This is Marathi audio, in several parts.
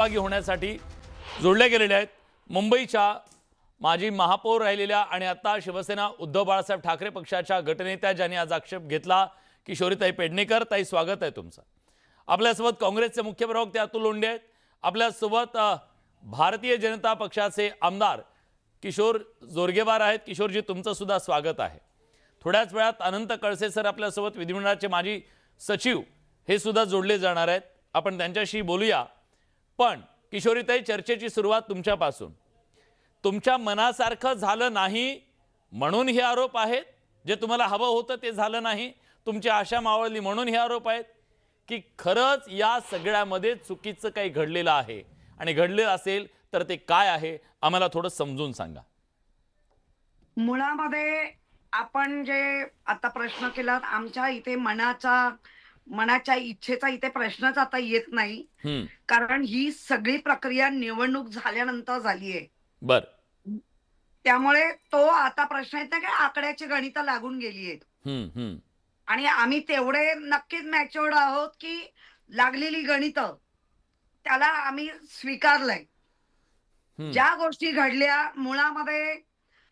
सहभागी होण्यासाठी जोडले गेलेले आहेत। मुंबईच्या माजी महापौर राहिलेल्या आणि आता शिवसेना उद्धव बाळासाहेब ठाकरे पक्षाच्या गटनेत्या ज्यांनी आज आक्षेप घेतला, किशोरीताई पेडणेकर, ताई स्वागत आहे तुमचं। आपल्यासोबत काँग्रेसचे मुख्य प्रवक्ते अतुल लोंढे आहेत, आपल्यासोबत भारतीय जनता पक्षाचे आमदार किशोर जोरगेवार आहेत। किशोरजी, तुमचं सुद्धा स्वागत आहे। थोड्याच वेळात अनंत कळसे सर आपल्यासोबत विधिमंडळाचे माजी सचिव हे सुद्धा जोडले जाणार आहेत, आपण त्यांच्याशी बोलूया। पण किशोरीताई, चर्चेची सुरुवात तुमच्यापासून। तुमच्या मनासारखं झालं नाही म्हणून हे आरोप आहेत, जे तुम्हाला हवं होतं ते झालं नाही, तुमची आशा मावळली म्हणून हे आरोप आहेत, की खरंच या सगळ्यामध्ये चुकीचं काही घडलेलं आहे आणि घडलेलं असेल तर ते काय आहे, आम्हाला थोडं समजून सांगा। मुळामध्ये आपण जे आता प्रश्न केलात, आमच्या इथे मनाच्या इच्छेचा इथे प्रश्नच आता येत नाही, कारण ही सगळी प्रक्रिया निवडणूक झाल्यानंतर झाली आहे। बर, त्यामुळे तो आता प्रश्न येत नाही की आकड्याची गणितं लागून गेली आहेत आणि आम्ही तेवढे नक्कीच मॅच्युअर्ड आहोत की लागलेली गणितं त्याला आम्ही स्वीकारलंय। ज्या गोष्टी घडल्या मुळामध्ये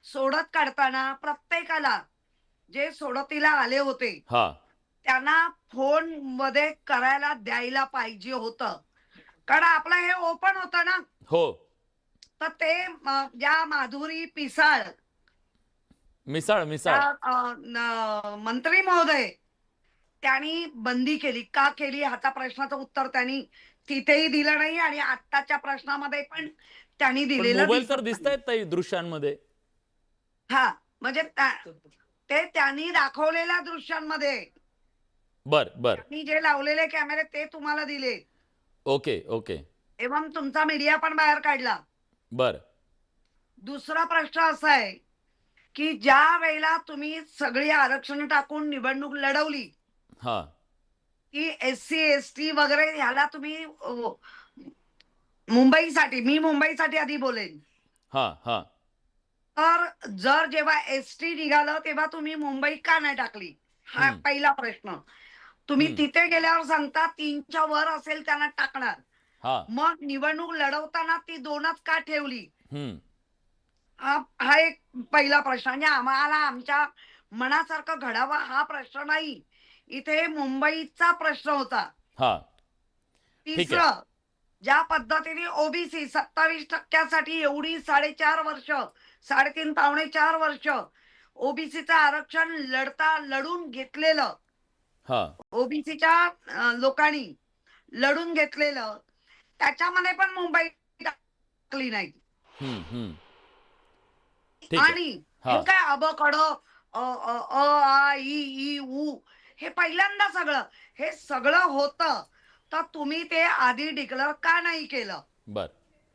सोडत काढताना प्रत्येकाला जे सोडतीला आले होते त्यांना फोन मध्ये करायला द्यायला पाहिजे होतं, कारण आपलं हे ओपन होतं ना। हो, तर ते ज्या माधुरी मिसाळ मंत्री महोदय त्यांनी बंदी केली का केली ह्याचा प्रश्नाचं उत्तर त्यांनी तिथेही दिलं नाही आणि आत्ताच्या प्रश्नामध्ये पण त्यांनी दिलेलं मोबाईल तर दिसतायत ताई दृश्यांमध्ये। हा, म्हणजे ते त्यांनी दाखवलेल्या दृश्यांमध्ये बर बर मी जे लावलेले कॅमेरे ते तुम्हाला दिले। ओके ओके, एवं तुमचा मीडिया पण बाहेर काढला। बर, दुसरा प्रश्न असा आहे की ज्या वेळेला तुम्ही सगळी आरक्षण टाकून निवडणूक लढवली, की SC ST वगैरे ह्याला तुम्ही मी मुंबईसाठी आधी बोलेन। तर जर जेव्हा ST निघालं तेव्हा तुम्ही मुंबई का नाही टाकली, हा पहिला प्रश्न। तुम्ही तिथे गेल्यावर सांगता 3च्या वर असेल त्यांना टाकणार, मग निवडणूक लढवताना ती 2च का ठेवली, हा एक पहिला प्रश्न। म्हणजे आम्हाला आमच्या मनासारखं घडावा हा प्रश्न नाही, इथे मुंबईचा प्रश्न होता। तिसरं, ज्या पद्धतीने ओबीसी 27% एवढी 4.5 वर्ष 3.5 पावणे 4 वर्ष ओबीसीचं आरक्षण लढून घेतलेलं, ओबीसीच्या लोकांनी लढून घेतलेलं, त्याच्यामध्ये पण मुंबई टाकली नाही। आणि हे काय अबकड आ ई उ हे पहिल्यांदा हे सगळं होतं, तर तुम्ही ते आधी डिक्लेअर का नाही केलं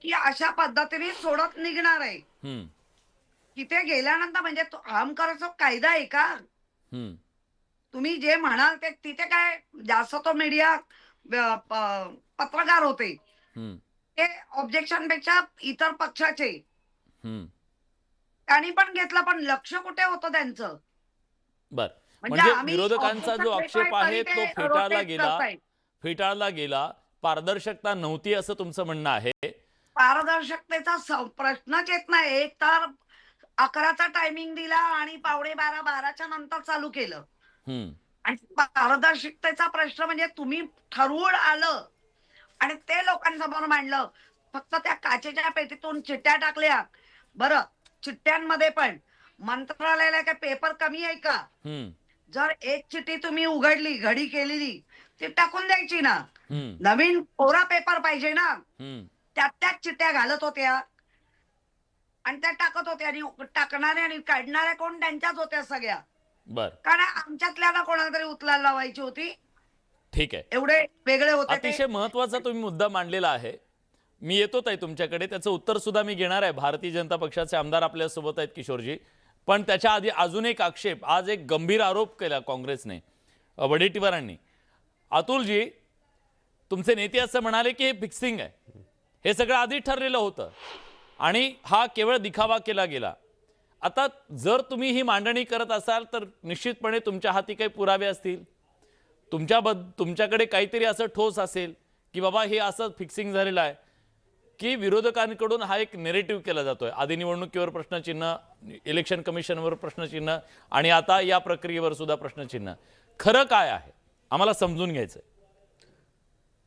की अशा पद्धतीने सोडत निघणार आहे। तिथे गेल्यानंतर म्हणजे आमकरचा कायदा आहे का? तुम्ही जे म्हणाल ते तिथे काय जास्त तो मीडिया पत्रकार होते, ते ऑब्जेक्शन पेक्षा इतर पक्षाचे त्यांनी पण घेतलं, पण लक्ष कुठे होतं त्यांचं? म्हणजे विरोधकांचा जो आक्षेप आहे तो फेटाळला गेला, पारदर्शकता नव्हती असं तुमचं म्हणणं आहे। पारदर्शकतेचा प्रश्नच येत नाही। एक तर 11चा टायमिंग दिला आणि पावणे 12च्या नंतर चालू केलं, आणि पारदर्शकतेचा प्रश्न म्हणजे तुम्ही ठरवून आलं आणि ते लोकांसमोर मांडलं, फक्त त्या काचेच्या पेटीतून चिठ्ठ्या टाकल्या। बरं, चिठ्ठ्यांमध्ये पण मंत्रालयाला काय पेपर कमी आहे का? जर एक चिठ्ठी तुम्ही उघडली घडी केलेली ती टाकून द्यायची ना, नवीन कोरा पेपर पाहिजे ना। त्याच चिठ्ठ्या घालत होत्या आणि त्या टाकत होत्या, आणि टाकणारे आणि काढणाऱ्या कोण त्यांच्याच होत्या सगळ्या, कारण आमच्यातल्याला कोणाला तरी उचलायला लावायची होती। ठीक आहे, एवढे वेगळे होते। अतिशय महत्त्वाचा तुम्ही मुद्दा मांडलेला आहे, मी येतो ताई तुमच्याकडे, त्याचं उत्तर सुद्धा मी घेणार आहे। भारतीय जनता पक्षाचे आमदार आपल्या सोबत आहेत किशोरजी, पण त्याच्या आधी अजून एक आक्षेप, आज एक गंभीर आरोप केला काँग्रेसने, वडेट्टीवारांनी। अतुलजी, तुमचे नेते असं म्हणाले की हे फिक्सिंग आहे, हे सगळं आधी ठरलेलं होतं आणि हा केवळ दिखावा केला गेला। आता जर तुम्ही ही मांडणी करत असाल तर निश्चितपणे तुमच्या हाती काही पुरावे असतील, तुमच्याकडे काहीतरी असं ठोस असेल की बाबा हे असं फिक्सिंग झालेलं आहे, की विरोधकांकडून हा एक नेरेटिव्ह केला जातोय, आधी निवडणुकीवर प्रश्नचिन्ह, इलेक्शन कमिशनवर प्रश्नचिन्ह आणि आता या प्रक्रियेवर सुद्धा प्रश्नचिन्ह. खरं काय आहे आम्हाला समजून घ्यायचंय.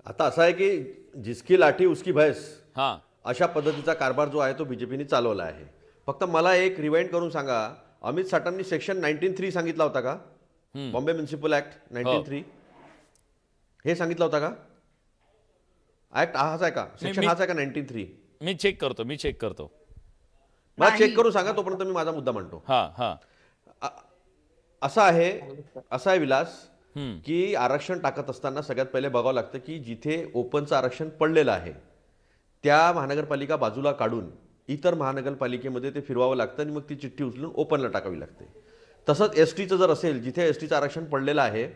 आता असं आहे की जिसकी लाठी उसकी भैंस, हां अशा पद्धतीचा कारभार जो आहे तो बीजेपीने चालवला आहे. फक्त मला एक रिवाइंड करून सांगा, अमित साटमनी सेक्शन 19(3) सांगितला होता का? बॉम्बे म्युनिसिपल ऍक्ट 19(3) हे सांगितलं होता का? ऍक्ट हाच आहे का? सेक्शन हाच आहे का 19(3)? मी चेक करतो. मला नाही. चेक करून सांगा, तोपर्यंत मी माझा मुद्दा मांडतो. हां असं आहे विलास, की आरक्षण टाकत असताना सगळ्यात पहिले बघावं लागतं की जिथे ओपनचं आरक्षण पडलेलं आहे त्या महानगरपालिका बाजूला काढून इतर महानगरपालिकेमध्ये ते फिरवावं लागतं आणि मग ती चिठ्ठी उचलून ओपनला टाकावी लागते. तसंच एस टीचं जर असेल, जिथे एस टीचं आरक्षण पडलेलं आहे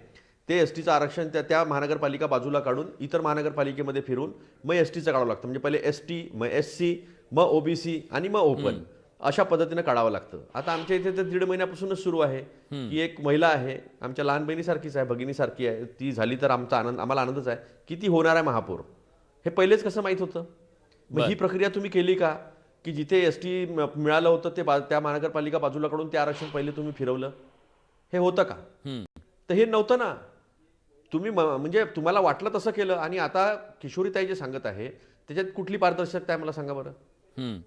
ते एस टीचं आरक्षण त्या महानगरपालिका बाजूला काढून इतर महानगरपालिकेमध्ये फिरून मग एस टीचं काढावं लागतं. म्हणजे पहिले एस टी, मग SC, मग OBC आणि मग ओपन, अशा पद्धतीनं काढावं लागतं. आता आमच्या इथे तर 1.5 महिन्यापासूनच सुरू आहे की एक महिला आहे, आमच्या लहान बहिणीसारखीच आहे, भगिनीसारखी आहे, ती झाली तर आम्हाला आनंदच आहे की ती होणार आहे महापौर. हे पहिलेच कसं माहीत होतं? मग ही प्रक्रिया तुम्ही केली का की जिथे ST मिळालं होतं ते त्या महानगरपालिका बाजूला काढून ते आरक्षण पहिले तुम्ही फिरवलं? हे होतं का? तर हे नव्हतं ना. तुम्ही म्हणजे तुम्हाला वाटलं तसं केलं आणि आता किशोरीताई जे सांगत आहे त्याच्यात कुठली पारदर्शकता आहे मला सांगा बरं.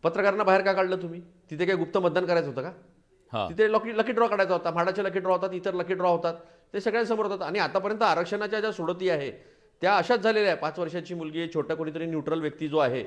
पत्रकारांना बाहेर का काढलं तुम्ही? तिथे काय गुप्त मतदान करायचं होतं का? तिथे लकी ड्रॉ काढायचा होता. म्हाडाचे लकी ड्रॉ होतात, इतर लकी ड्रॉ होतात, ते सगळ्यांसमोर होतात. आणि आतापर्यंत आरक्षणाच्या ज्या सोडती आहे त्या अशाच झालेल्या आहे. 5 वर्षाची मुलगी, छोटा कोणीतरी न्यूट्रल व्यक्ती जो आहे